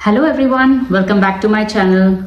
Hello everyone, welcome back to my channel.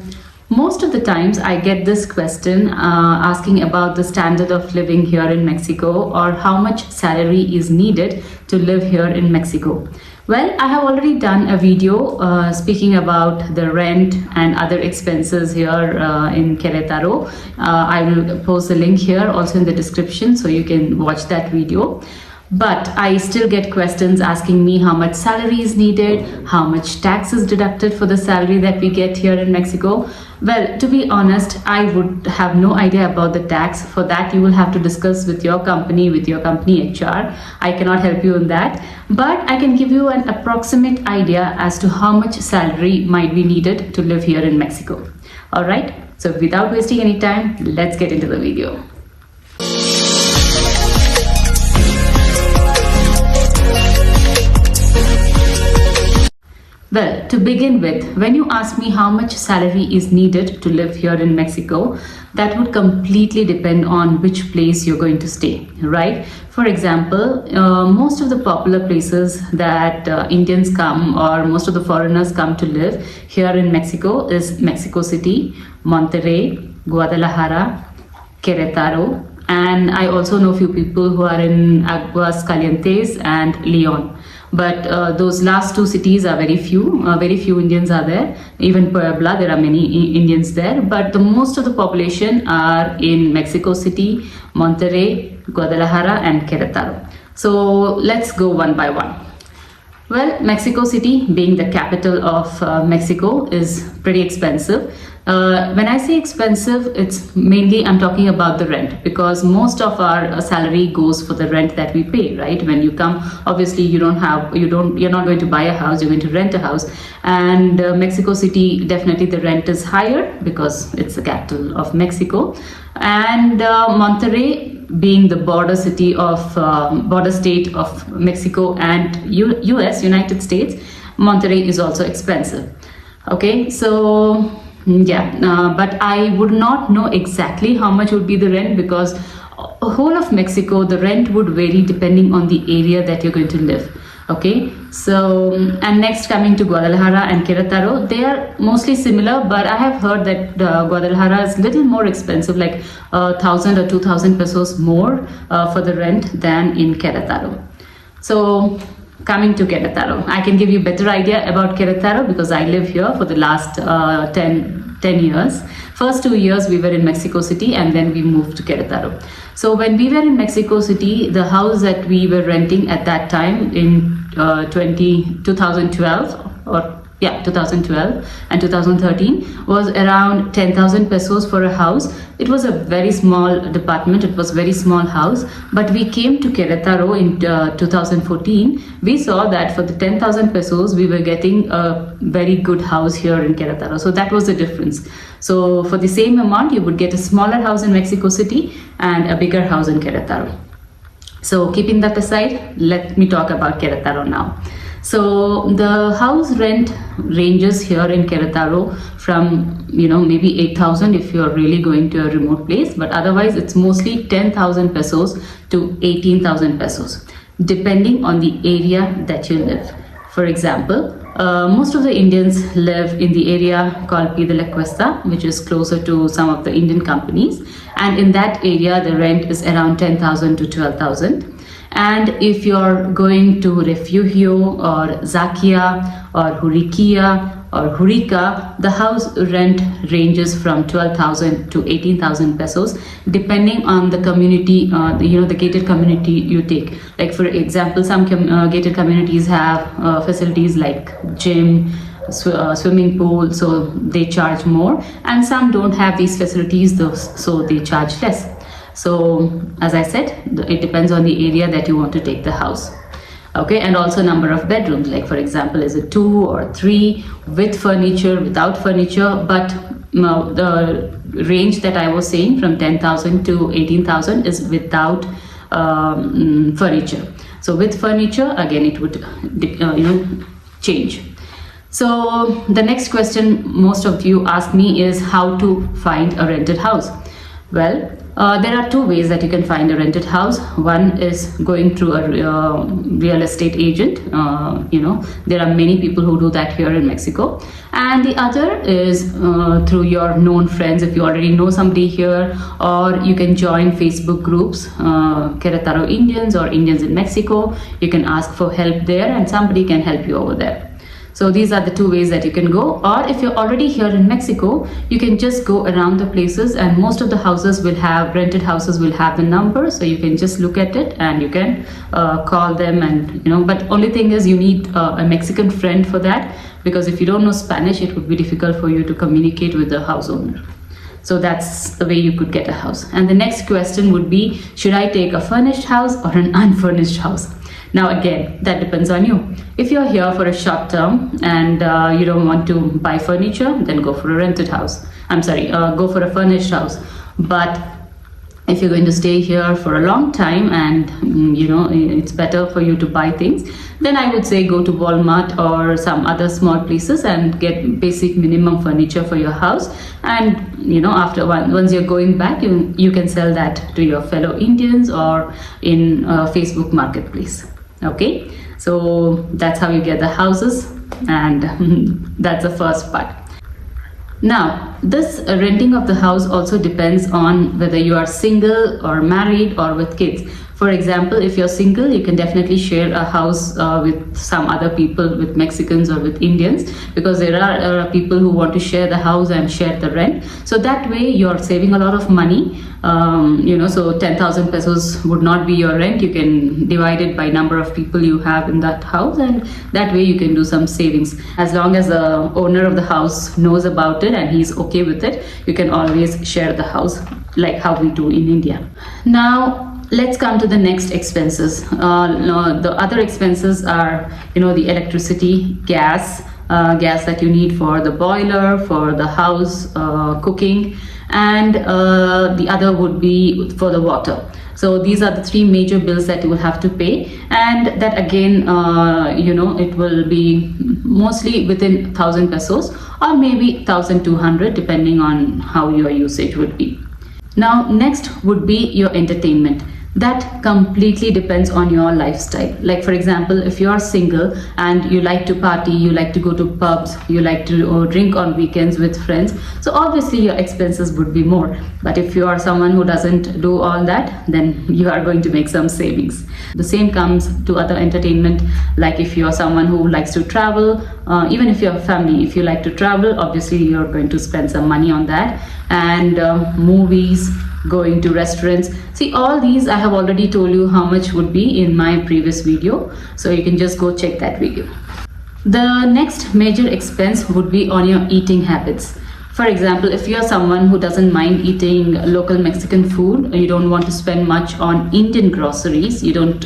Most of the times I get this question asking about the standard of living here in Mexico or how much salary is needed to live here in Mexico. Well, I have already done a video speaking about the rent and other expenses here in Querétaro. I will post the link here also in the description so you can watch that video. But I still get questions asking me how much salary is needed, how much tax is deducted for the salary that we get here in Mexico. Well, to be honest, I would have no idea about the tax. For that, you will have to discuss with your company HR. I cannot help you in that. But I can give you an approximate idea as to how much salary might be needed to live here in Mexico. Alright, so without wasting any time, let's get into the video. Well, to begin with, when you ask me how much salary is needed to live here in Mexico, that would completely depend on which place you're going to stay, right? For example, most of the popular places that Indians come or most of the foreigners come to live here in Mexico is Mexico City, Monterrey, Guadalajara, Querétaro, and I also know a few people who are in Aguascalientes and León. But those last two cities are very few Indians are there. Even Puebla, there are many Indians there. But the most of the population are in Mexico City, Monterrey, Guadalajara and Querétaro. So let's go one by one. Well, Mexico City, being the capital of Mexico, is pretty expensive. When I say expensive, it's mainly I'm talking about the rent, because most of our salary goes for the rent that we pay, right? When you come, obviously you're not going to buy a house, you're going to rent a house. And Mexico City, definitely the rent is higher because it's the capital of Mexico. And Monterrey, being the border state of Mexico and United States, Monterrey is also expensive. Okay, so yeah, but I would not know exactly how much would be the rent, because whole of Mexico, the rent would vary depending on the area that you're going to live. Okay, so and next coming to Guadalajara and Querétaro, they are mostly similar, but I have heard that Guadalajara is a little more expensive, like 1,000 or 2,000 pesos more for the rent than in Querétaro. So coming to Querétaro, I can give you a better idea about Querétaro because I live here for the last 10 years. First 2 years we were in Mexico City and then we moved to Querétaro. So when we were in Mexico City, the house that we were renting at that time in 2012 and 2013 was around 10,000 pesos for a house. It was a very small department, it was a very small house, but we came to Querétaro in 2014. We saw that for the 10,000 pesos, we were getting a very good house here in Querétaro. So that was the difference. So for the same amount, you would get a smaller house in Mexico City and a bigger house in Querétaro. So keeping that aside, let me talk about Querétaro now. So the house rent ranges here in Querétaro from maybe 8,000 if you're really going to a remote place, but otherwise it's mostly 10,000 pesos to 18,000 pesos depending on the area that you live. For example, most of the Indians live in the area called Pie de la Cuesta, which is closer to some of the Indian companies, and in that area the rent is around 10,000 to 12,000. And if you're going to Refugio or Zakia or Juriquilla or Jurica, the house rent ranges from 12,000 to 18,000 pesos depending on the community, the gated community you take. Like for example, some gated communities have facilities like gym, swimming pool, so they charge more, and some don't have these facilities, so they charge less. So as I said, it depends on the area that you want to take the house. Okay, and also number of bedrooms, like for example, is it 2 or 3 with furniture, without furniture. But the range that I was saying from 10,000 to 18,000 is without furniture. So with furniture, again, it would change. So the next question most of you ask me is how to find a rented house. Well, There are two ways that you can find a rented house. One is going through a real estate agent. There are many people who do that here in Mexico. And the other is through your known friends. If you already know somebody here, or you can join Facebook groups, Querétaro Indians or Indians in Mexico. You can ask for help there and somebody can help you over there. So these are the two ways that you can go. Or if you're already here in Mexico, you can just go around the places, and most of the houses will have, rented houses will have the number, so you can just look at it and you can call them, and but only thing is you need a Mexican friend for that, because if you don't know Spanish, it would be difficult for you to communicate with the house owner. So that's the way you could get a house. And the next question would be, should I take a furnished house or an unfurnished house? Now again, that depends on you. If you're here for a short term and you don't want to buy furniture, then go for a rented house. Go for a furnished house. But if you're going to stay here for a long time and it's better for you to buy things, then I would say go to Walmart or some other small places and get basic minimum furniture for your house. And after once you're going back, you can sell that to your fellow Indians or in Facebook Marketplace. Okay, so that's how you get the houses, and that's the first part. Now, this renting of the house also depends on whether you are single or married or with kids. For example, if you're single, you can definitely share a house with some other people, with Mexicans or with Indians, because there are people who want to share the house and share the rent. So that way you're saving a lot of money. So 10,000 pesos would not be your rent. You can divide it by number of people you have in that house, and that way you can do some savings. As long as the owner of the house knows about it and he's okay with it, you can always share the house like how we do in India. Now, let's come to the next expenses. The other expenses are, the electricity, gas that you need for the boiler, for the house cooking, and the other would be for the water. So these are the three major bills that you will have to pay, and that again, it will be mostly within 1,000 pesos or maybe 1,200, depending on how your usage would be. Now, next would be your entertainment. That completely depends on your lifestyle. Like for example, if you are single and you like to party, you like to go to pubs, you like to drink on weekends with friends, so obviously your expenses would be more. But if you are someone who doesn't do all that, then you are going to make some savings. The same comes to other entertainment. Like if you are someone who likes to travel, even if you have family, if you like to travel, obviously you're going to spend some money on that. And movies, going to restaurants. See, all these I have already told you how much would be in my previous video, so you can just go check that video. The next major expense would be on your eating habits. For example, if you're someone who doesn't mind eating local Mexican food, you don't want to spend much on Indian groceries, you don't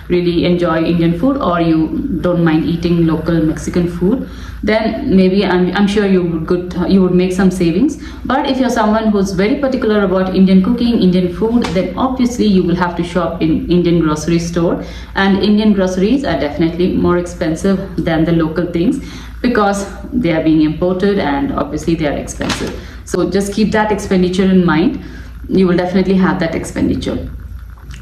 really enjoy Indian food, or you don't mind eating local Mexican food, then maybe I'm sure you would make some savings. But if you're someone who's very particular about Indian cooking, Indian food, then obviously you will have to shop in Indian grocery store, and Indian groceries are definitely more expensive than the local things, because they are being imported and obviously they are expensive. So just keep that expenditure in mind. You will definitely have that expenditure.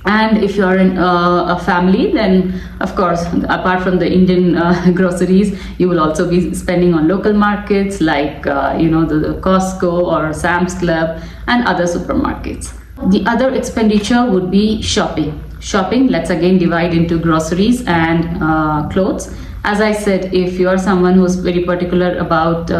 And if you're in a family, then of course, apart from the Indian groceries, you will also be spending on local markets like the Costco or Sam's Club and other supermarkets. The other expenditure would be shopping. Let's again divide into groceries and clothes. As I said, if you are someone who's very particular about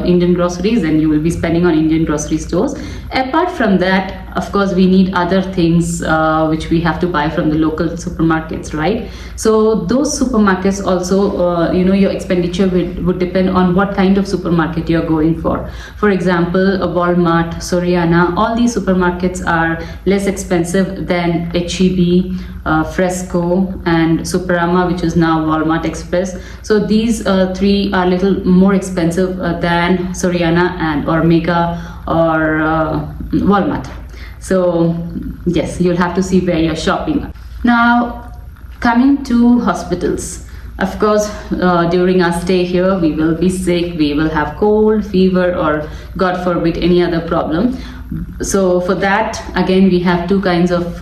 Indian groceries, then you will be spending on Indian grocery stores. Apart from that, of course, we need other things which we have to buy from the local supermarkets, right? So those supermarkets also, your expenditure would depend on what kind of supermarket you're going for. For example, Walmart, Soriana, all these supermarkets are less expensive than H-E-B, Fresco and Superama, which is now Walmart Express. So these three are a little more expensive than Soriana or Mega or Walmart. So yes, you'll have to see where you're shopping. Now, coming to hospitals. Of course, during our stay here, we will be sick, we will have cold, fever, or God forbid, any other problem. So for that, again, we have two kinds of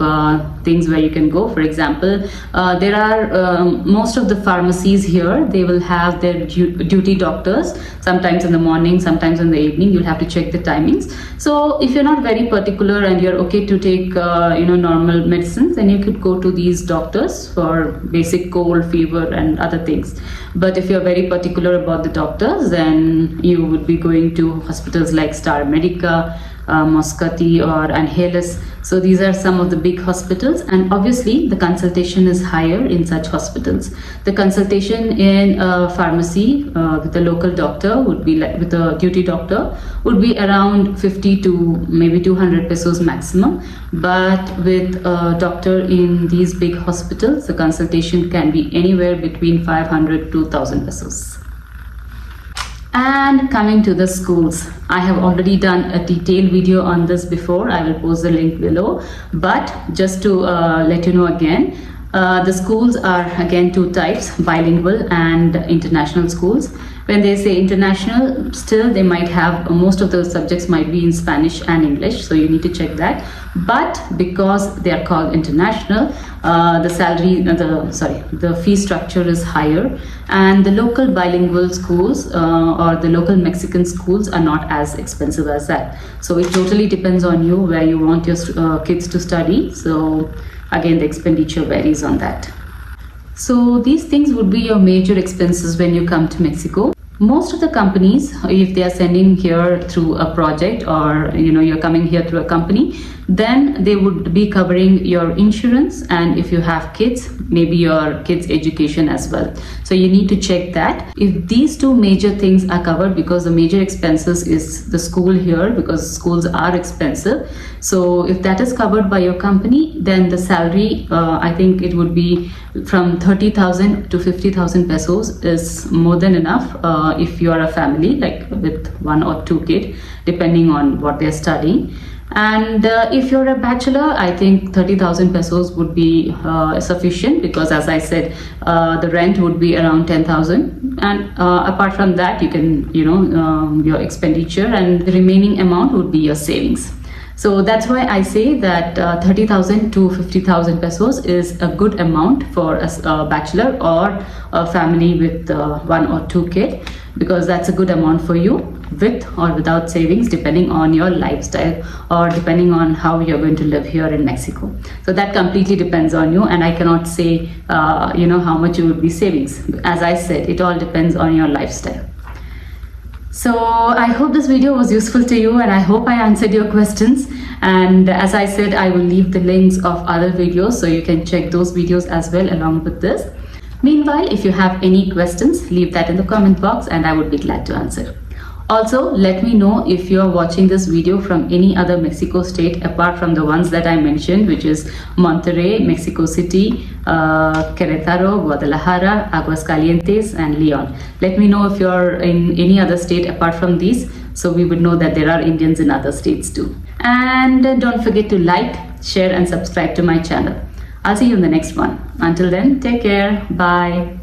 things where you can go. For example, there are most of the pharmacies here, they will have their duty doctors, sometimes in the morning, sometimes in the evening. You'll have to check the timings. So if you're not very particular and you're okay to take normal medicines, then you could go to these doctors for basic cold, fever and other things. But if you're very particular about the doctors, then you would be going to hospitals like Star Medica, Moscati or Angeles. So these are some of the big hospitals, and obviously the consultation is higher in such hospitals. The consultation in a pharmacy with a local doctor would be like, with a duty doctor, would be around 50 to maybe 200 pesos maximum. But with a doctor in these big hospitals, the consultation can be anywhere between 500 to 1000 pesos. And coming to the schools, I have already done a detailed video on this before. I will post the link below, but just to let you know again, the schools are again two types: bilingual and international schools. When they say international, still they might have most of those subjects might be in Spanish and English, so you need to check that. But because they are called international, the fee structure is higher, and the local bilingual schools or the local Mexican schools are not as expensive as that. So it totally depends on you where you want your kids to study. So again, the expenditure varies on that. So these things would be your major expenses when you come to Mexico. Most of the companies, if they are sending here through a project, or you're coming here through a company, then they would be covering your insurance, and if you have kids, maybe your kids' education as well. So you need to check that. If these two major things are covered, because the major expenses is the school here, because schools are expensive. So if that is covered by your company, then the salary, I think it would be from 30,000 to 50,000 pesos is more than enough if you are a family, like with 1 or 2 kids, depending on what they're studying. And if you're a bachelor, I think 30,000 pesos would be sufficient, because as I said, the rent would be around 10,000, and apart from that, you can your expenditure, and the remaining amount would be your savings. So that's why I say that 30,000 to 50,000 pesos is a good amount for a bachelor or a family with 1 or 2 kids, because that's a good amount for you, with or without savings, depending on your lifestyle or depending on how you're going to live here in Mexico. So that completely depends on you, and I cannot say how much you would be savings. As I said, it all depends on your lifestyle. So I hope this video was useful to you, and I hope I answered your questions. And as I said, I will leave the links of other videos, so you can check those videos as well along with this. Meanwhile, if you have any questions, leave that in the comment box and I would be glad to answer. Also, let me know if you are watching this video from any other Mexico state apart from the ones that I mentioned, which is Monterrey, Mexico City, Querétaro, Guadalajara, Aguascalientes and Leon. Let me know if you're in any other state apart from these, so we would know that there are Indians in other states too. And don't forget to like, share and subscribe to my channel. I'll see you in the next one. Until then, take care. Bye.